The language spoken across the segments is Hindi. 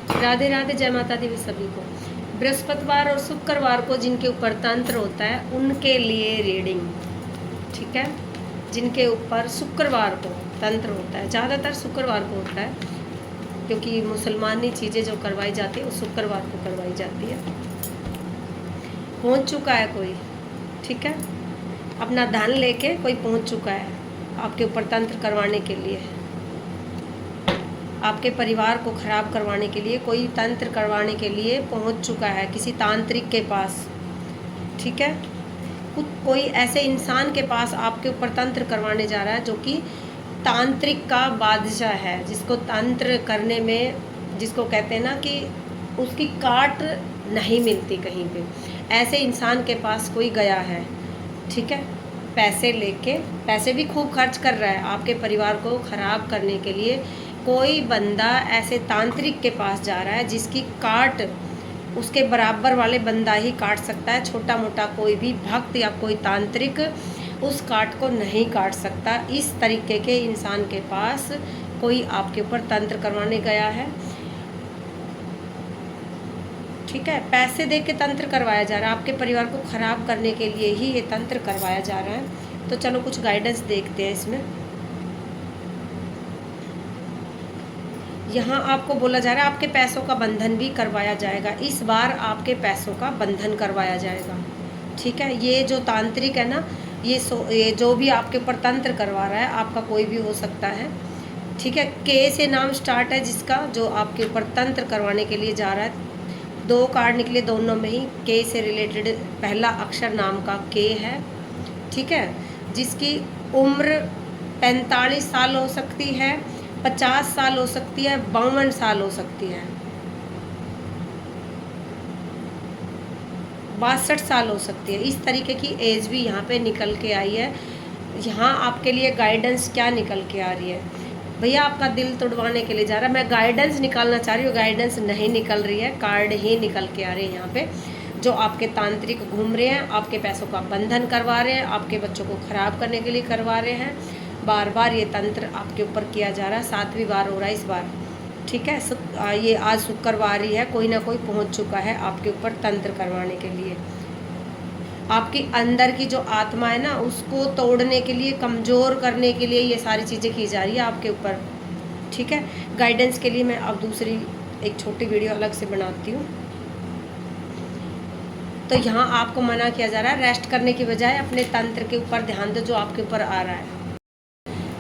राधे राधे, जय माता दी सभी को। बृहस्पतिवार और शुक्रवार को जिनके ऊपर तंत्र होता है उनके लिए रीडिंग, ठीक है। जिनके ऊपर शुक्रवार को तंत्र होता है, ज़्यादातर शुक्रवार को होता है, क्योंकि मुसलमानी चीज़ें जो करवाई जाती है वो शुक्रवार को करवाई जाती है। पहुंच चुका है कोई, ठीक है, अपना धन लेके कोई पहुंच चुका है आपके ऊपर तंत्र करवाने के लिए, आपके परिवार को ख़राब करवाने के लिए, कोई तंत्र करवाने के लिए पहुंच चुका है किसी तांत्रिक के पास, ठीक है। कोई ऐसे इंसान के पास आपके ऊपर तंत्र करवाने जा रहा है जो कि तांत्रिक का बादशाह है, जिसको तंत्र करने में, जिसको कहते हैं ना कि उसकी काट नहीं मिलती कहीं पे, ऐसे इंसान के पास कोई गया है, ठीक है। पैसे लेके, पैसे भी खूब खर्च कर रहा है आपके परिवार को ख़राब करने के लिए। कोई बंदा ऐसे तांत्रिक के पास जा रहा है जिसकी काट उसके बराबर वाले बंदा ही काट सकता है। छोटा मोटा कोई भी भक्त या कोई तांत्रिक उस काट को नहीं काट सकता। इस तरीके के इंसान के पास कोई आपके ऊपर तंत्र करवाने गया है, ठीक है। पैसे दे के तंत्र करवाया जा रहा है, आपके परिवार को ख़राब करने के लिए ही ये तंत्र करवाया जा रहा है। तो चलो कुछ गाइडेंस देखते हैं इसमें। यहाँ आपको बोला जा रहा है आपके पैसों का बंधन भी करवाया जाएगा। इस बार आपके पैसों का बंधन करवाया जाएगा, ठीक है। ये जो तांत्रिक है ना, ये जो भी आपके ऊपर तंत्र करवा रहा है, आपका कोई भी हो सकता है, ठीक है। के से नाम स्टार्ट है जिसका, जो आपके ऊपर तंत्र करवाने के लिए जा रहा है। 2 कार्ड निकले, दोनों में ही के से रिलेटेड पहला अक्षर नाम का के है, ठीक है। जिसकी उम्र 45 साल हो सकती है, 50 साल हो सकती है, 52 साल हो सकती है, 62 साल हो सकती है। इस तरीके की एज भी यहाँ पे निकल के आई है। यहाँ आपके लिए गाइडेंस क्या निकल के आ रही है, भैया आपका दिल तोड़वाने के लिए जा रहा है। मैं गाइडेंस निकालना चाह रही हूँ, गाइडेंस नहीं निकल रही है, कार्ड ही निकल के आ रहे हैं यहाँ पे। जो आपके तांत्रिक घूम रहे हैं, आपके पैसों का बंधन करवा रहे हैं, आपके बच्चों को ख़राब करने के लिए करवा रहे हैं। बार बार ये तंत्र आपके ऊपर किया जा रहा है, 7वीं बार हो रहा है इस बार, ठीक है। ये आज शुक्रवार ही है, कोई ना कोई पहुंच चुका है आपके ऊपर तंत्र करवाने के लिए। आपकी अंदर की जो आत्मा है ना, उसको तोड़ने के लिए, कमज़ोर करने के लिए ये सारी चीज़ें की जा रही है आपके ऊपर, ठीक है। गाइडेंस के लिए मैं अब दूसरी एक छोटी वीडियो अलग से बनाती हूँ। तो यहाँ आपको मना किया जा रहा है, रेस्ट करने की बजाय अपने तंत्र के ऊपर ध्यान दो जो आपके ऊपर आ रहा है।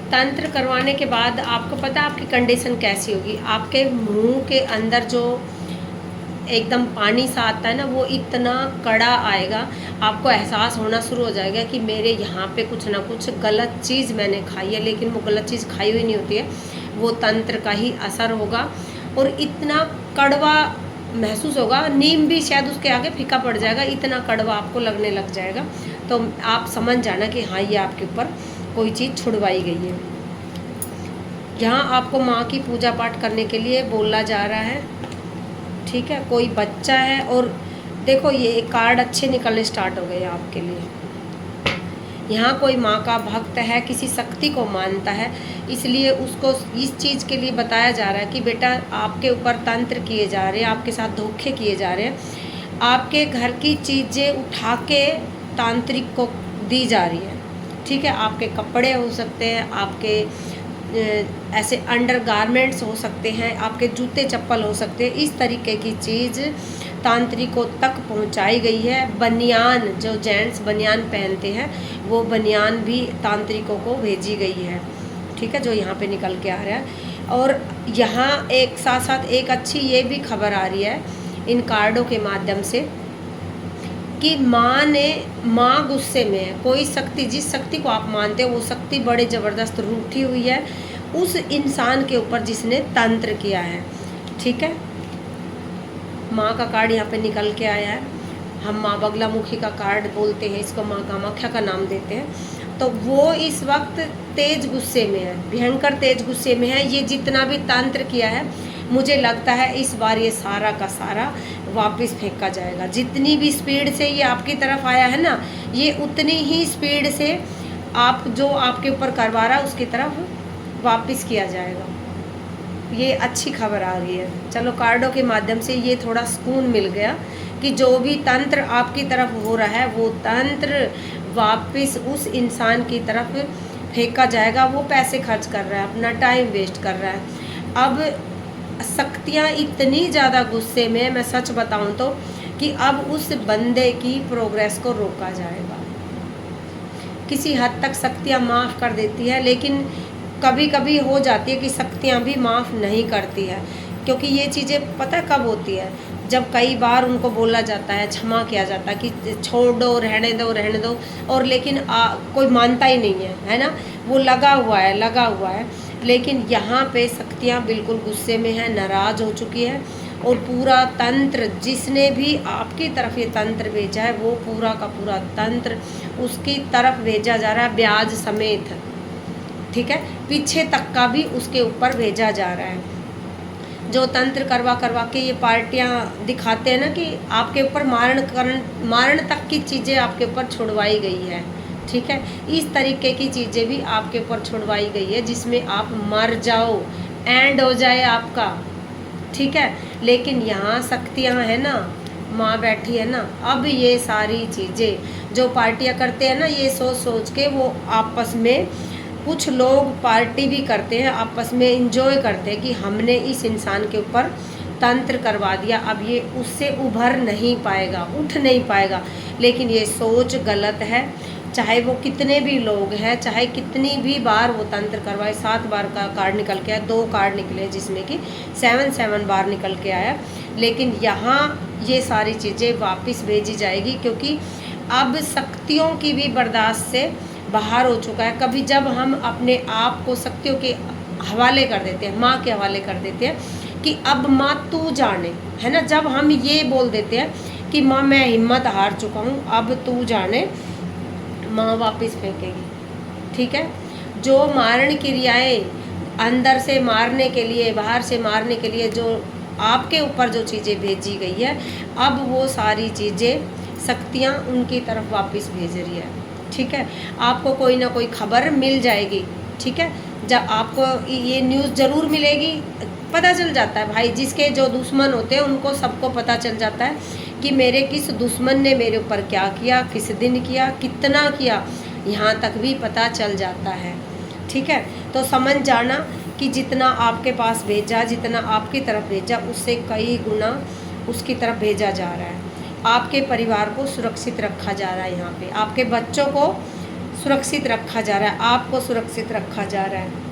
तंत्र करवाने के बाद आपको पता है आपकी कंडीशन कैसी होगी। आपके मुंह के अंदर जो एकदम पानी सा आता है ना, वो इतना कड़ा आएगा, आपको एहसास होना शुरू हो जाएगा कि मेरे यहाँ पे कुछ ना कुछ गलत चीज़ मैंने खाई है, लेकिन वो गलत चीज़ खाई हुई नहीं होती है, वो तंत्र का ही असर होगा। और इतना कड़वा महसूस होगा, नीम भी शायद उसके आगे फीका पड़ जाएगा, इतना कड़वा आपको लगने लग जाएगा। तो आप समझ जाना कि हाँ, ये आपके ऊपर कोई चीज़ छुड़वाई गई है। यहाँ आपको माँ की पूजा पाठ करने के लिए बोला जा रहा है, ठीक है। कोई बच्चा है, और देखो ये कार्ड अच्छे निकलने स्टार्ट हो गए आपके लिए। यहाँ कोई माँ का भक्त है, किसी शक्ति को मानता है, इसलिए उसको इस चीज़ के लिए बताया जा रहा है कि बेटा आपके ऊपर तंत्र किए जा रहे हैं, आपके साथ धोखे किए जा रहे हैं, आपके घर की चीज़ें उठा के तांत्रिक को दी जा रही है, ठीक है। आपके कपड़े हो सकते हैं, आपके ऐसे अंडर गारमेंट्स हो सकते हैं, आपके जूते चप्पल हो सकते हैं, इस तरीके की चीज़ तांत्रिकों तक पहुंचाई गई है। बनियान, जो जेंट्स बनियान पहनते हैं, वो बनियान भी तांत्रिकों को भेजी गई है, ठीक है, जो यहाँ पे निकल के आ रहा है। और यहाँ एक साथ साथ एक अच्छी ये भी खबर आ रही है इन कार्डों के माध्यम से कि माँ गुस्से में है। कोई शक्ति, जिस शक्ति को आप मानते हो वो शक्ति बड़े ज़बरदस्त रूठी हुई है उस इंसान के ऊपर जिसने तंत्र किया है, ठीक है। माँ का कार्ड यहाँ पे निकल के आया है। हम माँ बगलामुखी का कार्ड बोलते हैं इसको, माँ कामाख्या का नाम देते हैं। तो वो इस वक्त तेज गुस्से में है, भयंकर तेज गुस्से में है। ये जितना भी तंत्र किया है, मुझे लगता है इस बार ये सारा का सारा वापस फेंका जाएगा। जितनी भी स्पीड से ये आपकी तरफ आया है ना, ये उतनी ही स्पीड से आप जो आपके ऊपर करवा रहा है उसकी तरफ वापस किया जाएगा। ये अच्छी खबर आ रही है। चलो कार्डों के माध्यम से ये थोड़ा सुकून मिल गया कि जो भी तंत्र आपकी तरफ हो रहा है वो तंत्र वापस उस इंसान की तरफ फेंका जाएगा। वो पैसे खर्च कर रहा है, अपना टाइम वेस्ट कर रहा है। अब शक्तियाँ इतनी ज़्यादा गुस्से में, मैं सच बताऊं तो, कि अब उस बंदे की प्रोग्रेस को रोका जाएगा। किसी हद तक शक्तियाँ माफ़ कर देती है, लेकिन कभी कभी हो जाती है कि शक्तियाँ भी माफ़ नहीं करती है। क्योंकि ये चीज़ें पता कब होती है, जब कई बार उनको बोला जाता है, क्षमा किया जाता है कि छोड़ दो, रहने दो, रहने दो, और लेकिन कोई मानता ही नहीं है ना। वो लगा हुआ है। लेकिन यहाँ पे शक्तियाँ बिल्कुल गुस्से में है, नाराज़ हो चुकी है, और पूरा तंत्र, जिसने भी आपकी तरफ ये तंत्र भेजा है, वो पूरा का पूरा तंत्र उसकी तरफ भेजा जा रहा है, ब्याज समेत। ठीक है, पीछे तक का भी उसके ऊपर भेजा जा रहा है। जो तंत्र करवा के ये पार्टियां दिखाते हैं ना कि आपके ऊपर मारण तक की चीज़ें आपके ऊपर छुड़वाई गई है। ठीक है, इस तरीके की चीज़ें भी आपके ऊपर छुड़वाई गई है जिसमें आप मर जाओ, एंड हो जाए आपका। ठीक है, लेकिन यहाँ शक्तियाँ है ना, माँ बैठी है ना। अब ये सारी चीज़ें जो पार्टियाँ करते हैं ना, ये सोच के वो आपस में, कुछ लोग पार्टी भी करते हैं, आपस में इंजॉय करते हैं कि हमने इस इंसान के ऊपर तंत्र करवा दिया, अब ये उससे उभर नहीं पाएगा, उठ नहीं पाएगा। लेकिन ये सोच गलत है। चाहे वो कितने भी लोग हैं, चाहे कितनी भी बार वो तंत्र करवाए, 7 बार का कार्ड निकल के आया, 2 कार्ड निकले जिसमें कि 7 बार निकल के आया। लेकिन यहाँ ये सारी चीज़ें वापस भेजी जाएगी, क्योंकि अब शक्तियों की भी बर्दाश्त से बाहर हो चुका है। कभी जब हम अपने आप को शक्तियों के हवाले कर देते हैं, माँ के हवाले कर देते हैं कि अब माँ तू जाने, है ना। जब हम ये बोल देते हैं कि माँ मैं हिम्मत हार चुका हूँ, अब तू जाने, माँ वापस फेंकेगी। ठीक है, जो मारण क्रियाएं अंदर से मारने के लिए, बाहर से मारने के लिए जो आपके ऊपर जो चीज़ें भेजी गई है, अब वो सारी चीज़ें शक्तियाँ उनकी तरफ वापस भेज रही है। ठीक है, आपको कोई ना कोई खबर मिल जाएगी। ठीक है, जब आपको ये न्यूज़ ज़रूर मिलेगी, पता चल जाता है भाई, जिसके जो दुश्मन होते हैं उनको सबको पता चल जाता है कि मेरे किस दुश्मन ने मेरे ऊपर क्या किया, किस दिन किया, कितना किया, यहाँ तक भी पता चल जाता है। ठीक है, तो समझ जाना कि जितना आपके पास भेजा, जितना आपकी तरफ भेजा, उससे कई गुना उसकी तरफ भेजा जा रहा है। आपके परिवार को सुरक्षित रखा जा रहा है, यहाँ पे आपके बच्चों को सुरक्षित रखा जा रहा है, आपको सुरक्षित रखा जा रहा है।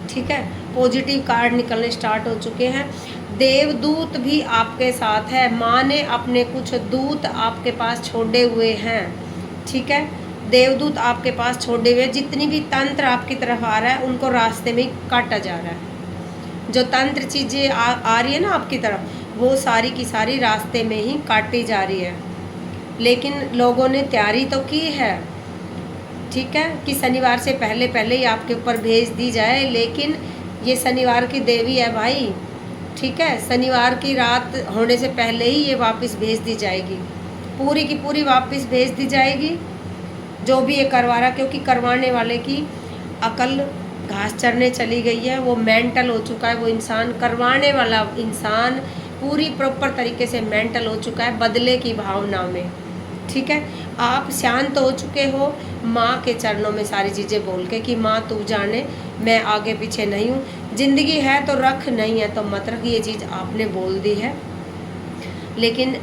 ठीक है, पॉजिटिव कार्ड निकलने स्टार्ट हो चुके हैं। देवदूत भी आपके साथ है, माँ ने अपने कुछ दूत आपके पास छोड़े हुए हैं। ठीक है, देवदूत आपके पास छोड़े हुए, जितनी भी तंत्र आपकी तरफ आ रहा है उनको रास्ते में काटा जा रहा है। जो तंत्र चीज़ें आ रही है ना आपकी तरफ, वो सारी की सारी रास्ते में ही काटी जा रही है। लेकिन लोगों ने तैयारी तो की है, ठीक है, कि शनिवार से पहले पहले ही आपके ऊपर भेज दी जाए। लेकिन ये शनिवार की देवी है भाई, ठीक है, शनिवार की रात होने से पहले ही ये वापस भेज दी जाएगी, पूरी की पूरी वापस भेज दी जाएगी, जो भी ये करवा रहा। क्योंकि करवाने वाले की अकल घास चरने चली गई है, वो मेंटल हो चुका है वो इंसान, करवाने वाला इंसान पूरी प्रॉपर तरीके से मेंटल हो चुका है बदले की भावना में। ठीक है, आप शांत हो चुके हो माँ के चरणों में सारी चीज़ें बोल के कि माँ तू जाने, मैं आगे पीछे नहीं हूँ, ज़िंदगी है तो रख, नहीं है तो मत रख, ये चीज़ आपने बोल दी है। लेकिन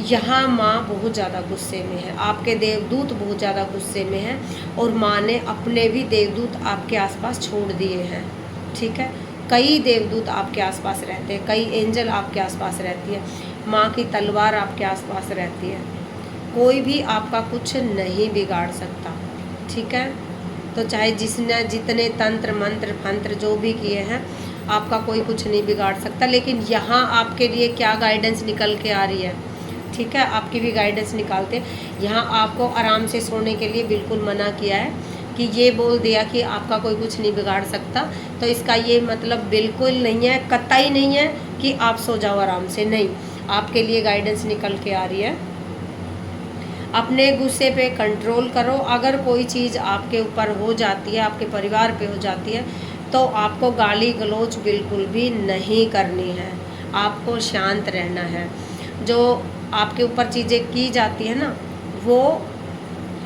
यहाँ माँ बहुत ज़्यादा गुस्से में है, आपके देवदूत बहुत ज़्यादा गुस्से में हैं, और माँ ने अपने भी देवदूत आपके आसपास छोड़ दिए हैं। ठीक है, कई देवदूत आपके आसपास रहते हैं, कई एंजल आपके आसपास रहती है, माँ की तलवार आपके आसपास रहती है, कोई भी आपका कुछ नहीं बिगाड़ सकता। ठीक है, तो चाहे जिसने जितने तंत्र मंत्र फंत्र जो भी किए हैं, आपका कोई कुछ नहीं बिगाड़ सकता। लेकिन यहाँ आपके लिए क्या गाइडेंस निकल के आ रही है, ठीक है, आपकी भी गाइडेंस निकालते हैं। यहाँ आपको आराम से सोने के लिए बिल्कुल मना किया है कि ये बोल दिया कि आपका कोई कुछ नहीं बिगाड़ सकता, तो इसका ये मतलब बिल्कुल नहीं है, कतई नहीं है कि आप सो जाओ आराम से, नहीं, आपके लिए गाइडेंस निकल के आ रही है। अपने गुस्से पे कंट्रोल करो। अगर कोई चीज़ आपके ऊपर हो जाती है, आपके परिवार पे हो जाती है, तो आपको गाली गलौज बिल्कुल भी नहीं करनी है, आपको शांत रहना है। जो आपके ऊपर चीज़ें की जाती है ना, वो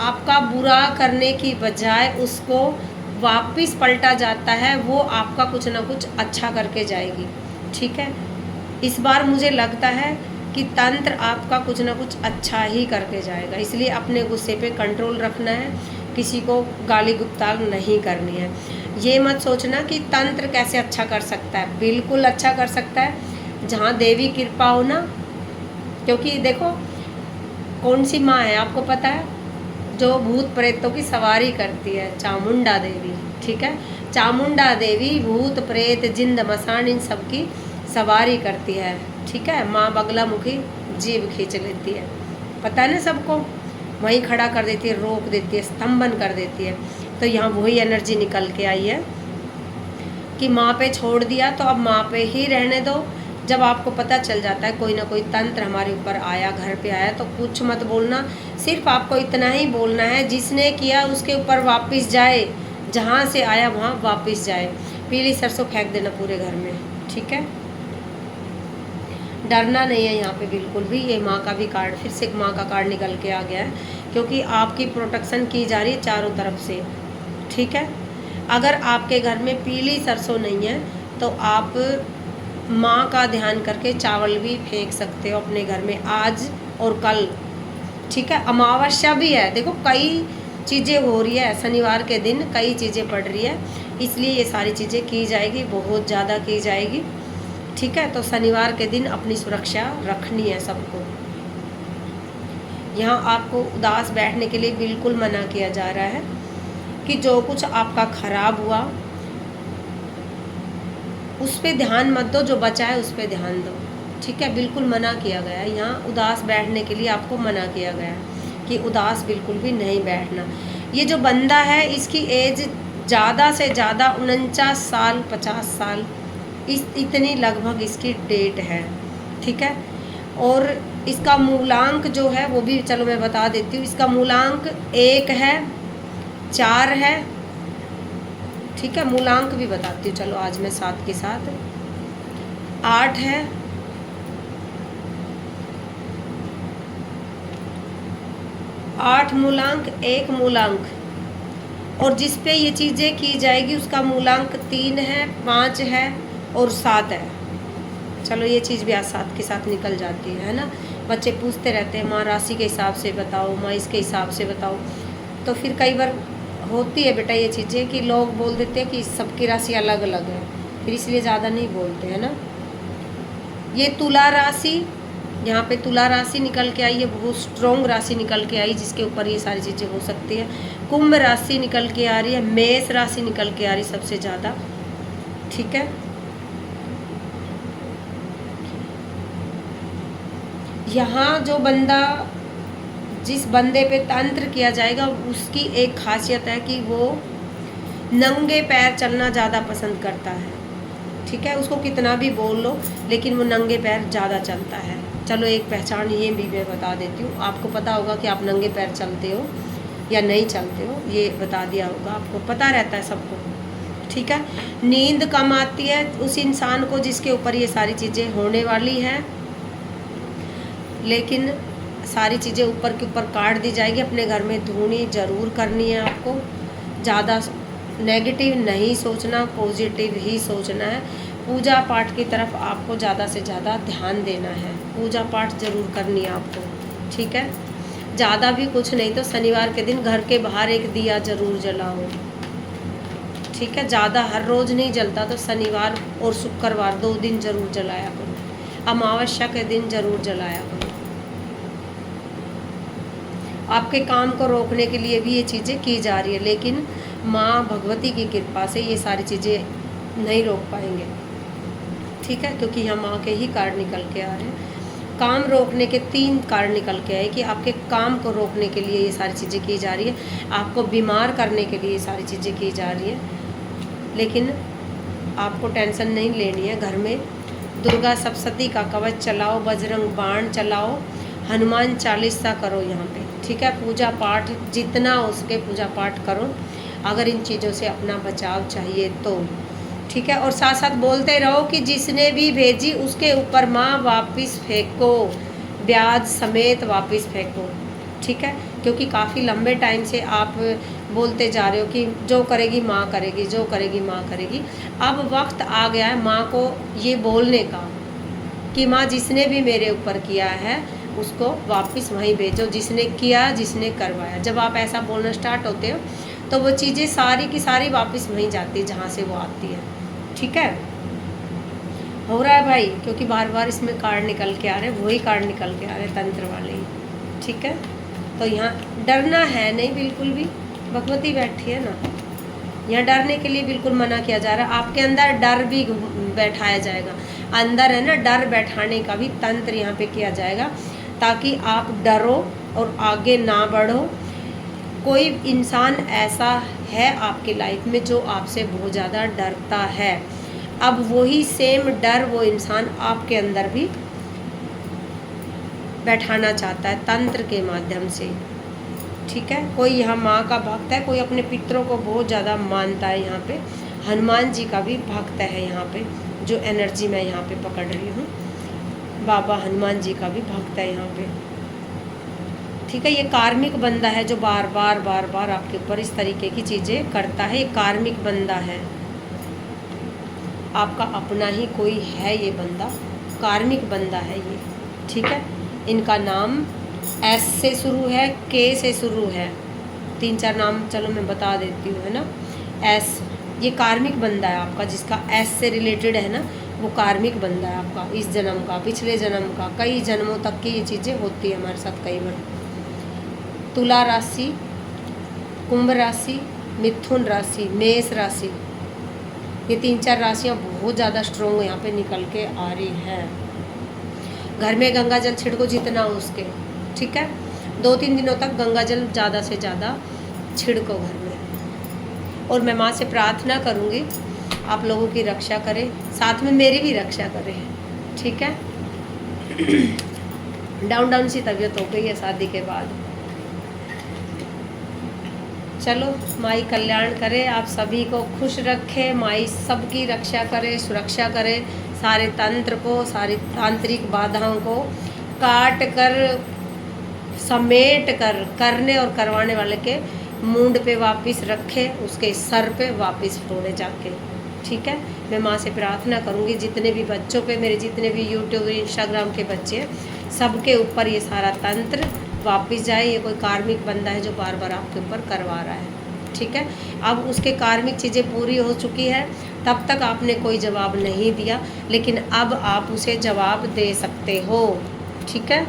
आपका बुरा करने की बजाय उसको वापस पलटा जाता है, वो आपका कुछ ना कुछ अच्छा करके जाएगी। ठीक है, इस बार मुझे लगता है कि तंत्र आपका कुछ ना कुछ अच्छा ही करके जाएगा, इसलिए अपने गुस्से पे कंट्रोल रखना है, किसी को गाली गुप्ताल नहीं करनी है। ये मत सोचना कि तंत्र कैसे अच्छा कर सकता है, बिल्कुल अच्छा कर सकता है जहाँ देवी कृपा हो ना। क्योंकि देखो, कौन सी माँ है आपको पता है जो भूत प्रेतों की सवारी करती है? चामुंडा देवी। ठीक है, चामुंडा देवी भूत प्रेत जिंद मसान इन सब की सवारी करती है। ठीक है, माँ बगलामुखी जीव खींच लेती है, पता है ना सबको, वहीं खड़ा कर देती है, रोक देती है, स्तंभन कर देती है। तो यहाँ वही एनर्जी निकल के आई है कि माँ पे छोड़ दिया तो अब माँ पे ही रहने दो। जब आपको पता चल जाता है कोई ना कोई तंत्र हमारे ऊपर आया, घर पे आया, तो कुछ मत बोलना, सिर्फ आपको इतना ही बोलना है, जिसने किया उसके ऊपर वापस जाए, जहाँ से आया वहाँ वापस जाए। पीली सरसों फेंक देना पूरे घर में। ठीक है, डरना नहीं है यहाँ पे बिल्कुल भी। ये माँ का भी कार्ड, फिर से माँ का कार्ड निकल के आ गया है, क्योंकि आपकी प्रोटेक्शन की जा रही है चारों तरफ से। ठीक है, अगर आपके घर में पीली सरसों नहीं है तो आप माँ का ध्यान करके चावल भी फेंक सकते हो अपने घर में आज और कल। ठीक है, अमावस्या भी है, देखो कई चीज़ें हो रही है, शनिवार के दिन कई चीज़ें पड़ रही है, इसलिए ये सारी चीज़ें की जाएगी, बहुत ज़्यादा की जाएगी। ठीक है, तो शनिवार के दिन अपनी सुरक्षा रखनी है सबको। यहाँ आपको उदास बैठने के लिए बिल्कुल मना किया जा रहा है कि जो कुछ आपका खराब हुआ उस पर ध्यान मत दो, जो बचा है उस पर ध्यान दो। ठीक है, बिल्कुल मना किया गया है, यहाँ उदास बैठने के लिए आपको मना किया गया है कि उदास बिल्कुल भी नहीं बैठना। ये जो बंदा है इसकी एज ज़्यादा से ज़्यादा 49 साल 50 साल इतनी लगभग इसकी डेट है। ठीक है, और इसका मूलांक जो है वो भी चलो मैं बता देती हूँ। इसका मूलांक 1 है, 4 है। ठीक है, मूलांक भी बताती हूँ चलो आज मैं साथ के साथ। 8 है, 8 मूलांक, 1 मूलांक, और जिस पे ये चीज़ें की जाएगी उसका मूलांक 3 है, 5 है और 7 है। चलो ये चीज़ भी आज साथ के साथ निकल जाती है ना। बच्चे पूछते रहते हैं माँ राशि के हिसाब से बताओ, माँ इसके हिसाब से बताओ, तो फिर कई बार होती है बेटा ये चीज़ें कि लोग बोल देते हैं कि सबकी राशि अलग अलग है, फिर इसलिए ज़्यादा नहीं बोलते हैं ना। ये तुला राशि, यहाँ पे तुला राशि निकल के आई है, बहुत स्ट्रॉन्ग राशि निकल के आई जिसके ऊपर ये सारी चीज़ें हो सकती है। कुंभ राशि निकल के आ रही है, मेष राशि निकल के आ रही सबसे ज़्यादा। ठीक है, यहाँ जो बंदा, जिस बंदे पे तंत्र किया जाएगा उसकी एक खासियत है कि वो नंगे पैर चलना ज़्यादा पसंद करता है। ठीक है, उसको कितना भी बोल लो लेकिन वो नंगे पैर ज़्यादा चलता है। चलो एक पहचान ये भी मैं बता देती हूँ, आपको पता होगा कि आप नंगे पैर चलते हो या नहीं चलते हो, ये बता दिया होगा, आपको पता रहता है सबको। ठीक है, नींद कम आती है उस इंसान को जिसके ऊपर ये सारी चीज़ें होने वाली हैं, लेकिन सारी चीज़ें ऊपर के ऊपर काट दी जाएगी। अपने घर में धूनी ज़रूर करनी है आपको, ज़्यादा नेगेटिव नहीं सोचना, पॉजिटिव ही सोचना है। पूजा पाठ की तरफ आपको ज़्यादा से ज़्यादा ध्यान देना है, पूजा पाठ ज़रूर करनी है आपको। ठीक है, ज़्यादा भी कुछ नहीं तो शनिवार के दिन घर के बाहर एक दिया ज़रूर जलाओ। ठीक है, ज़्यादा हर रोज़ नहीं जलता तो शनिवार और शुक्रवार 2 दिन ज़रूर जलाया करो, अमावस्या के दिन ज़रूर जलाया करो। आपके काम को रोकने के लिए भी ये चीज़ें की जा रही है, लेकिन माँ भगवती की कृपा से ये सारी चीज़ें नहीं रोक पाएंगे। ठीक है, क्योंकि यहाँ माँ के ही कार्ड निकल के आ रहे हैं। काम रोकने के 3 कार्ड निकल के आए कि आपके काम को रोकने के लिए ये सारी चीज़ें की जा रही है, आपको बीमार करने के लिए ये सारी चीज़ें की जा रही है। लेकिन आपको टेंशन नहीं लेनी है। घर में दुर्गा सप्तशती का कवच चलाओ, बजरंग बाण चलाओ, हनुमान चालीसा करो यहाँ पे। ठीक है, पूजा पाठ जितना हो सके पूजा पाठ करो, अगर इन चीज़ों से अपना बचाव चाहिए तो। ठीक है। और साथ साथ बोलते रहो कि जिसने भी भेजी उसके ऊपर माँ वापस फेंको, ब्याज समेत वापस फेंको, ठीक है। क्योंकि काफ़ी लंबे टाइम से आप बोलते जा रहे हो कि जो करेगी माँ करेगी, जो करेगी माँ करेगी। अब वक्त आ गया है माँ को ये बोलने का कि माँ जिसने भी मेरे ऊपर किया है उसको वापस वहीं भेजो, जिसने किया, जिसने करवाया। जब आप ऐसा बोलना स्टार्ट होते हो तो वो चीज़ें सारी की सारी वापस वहीं जाती है जहाँ से वो आती है, ठीक है। हो रहा है भाई, क्योंकि बार बार इसमें कार्ड निकल के आ रहे हैं, वही कार्ड निकल के आ रहे हैं तंत्र वाले ही, ठीक है। तो यहाँ डरना है नहीं बिल्कुल भी, भगवती बैठी है ना, यहाँ डरने के लिए बिल्कुल मना किया जा रहा है। आपके अंदर डर भी बैठाया जाएगा, अंदर है ना डर बैठाने का भी तंत्र यहाँ पे किया जाएगा, ताकि आप डरो और आगे ना बढ़ो। कोई इंसान ऐसा है आपकी लाइफ में जो आपसे बहुत ज़्यादा डरता है, अब वही सेम डर वो इंसान आपके अंदर भी बैठाना चाहता है तंत्र के माध्यम से, ठीक है। कोई यहाँ माँ का भक्त है, कोई अपने पितरों को बहुत ज़्यादा मानता है। यहाँ पे हनुमान जी का भी भक्त है, यहाँ पे जो एनर्जी मैं यहाँ पे पकड़ रही हूँ, बाबा हनुमान जी का भी भक्त है यहाँ पे, ठीक है। ये कार्मिक बंदा है जो बार बार बार बार आपके ऊपर इस तरीके की चीज़ें करता है। ये कार्मिक बंदा है, आपका अपना ही कोई है ये बंदा, कार्मिक बंदा है ये, ठीक है। इनका नाम एस से शुरू है, के से शुरू है, 3-4 नाम चलो मैं बता देती हूँ, है ना। एस, ये कार्मिक बंदा है आपका, जिसका एस से रिलेटेड है ना, वो कार्मिक बंदा है आपका, इस जन्म का, पिछले जन्म का, कई जन्मों तक की ये चीज़ें होती है हमारे साथ कई बार। तुला राशि, कुंभ राशि, मिथुन राशि, मेष राशि, ये 3-4 राशियाँ बहुत ज़्यादा स्ट्रॉन्ग यहाँ पे निकल के आ रही है। घर में गंगा जल छिड़को जितना हो उसके, ठीक है। 2-3 दिनों तक गंगा जल ज़्यादा से ज़्यादा छिड़को घर में। और मैं माँ से प्रार्थना करूँगी आप लोगों की रक्षा करें, साथ में मेरी भी रक्षा करें, ठीक है। डाउन सी तबीयत हो गई है शादी के बाद। चलो माई कल्याण करे, आप सभी को खुश रखे, माई सबकी रक्षा करे, सुरक्षा करे, सारे तंत्र को, सारी तांत्रिक बाधाओं को काट कर, समेट कर, करने और करवाने वाले के मुंड पे वापस रखे, उसके सर पे वापस फोड़े जाके, ठीक है। मैं माँ से प्रार्थना करूँगी जितने भी बच्चों पे, मेरे जितने भी यूट्यूब इंस्टाग्राम के बच्चे हैं, सबके ऊपर ये सारा तंत्र वापस जाए। ये कोई कार्मिक बंदा है जो बार बार आपके ऊपर करवा रहा है, ठीक है। अब उसके कार्मिक चीज़ें पूरी हो चुकी है, तब तक आपने कोई जवाब नहीं दिया, लेकिन अब आप उसे जवाब दे सकते हो, ठीक है।